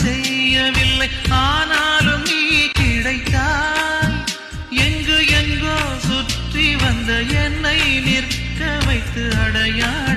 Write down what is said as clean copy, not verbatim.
செய்யவில்லை, ஆனாலும் நீ கிடைத்தாய். எங்கு எங்கோ சுற்றி வந்த என்னை நிற்க வைத்து அடையாய்.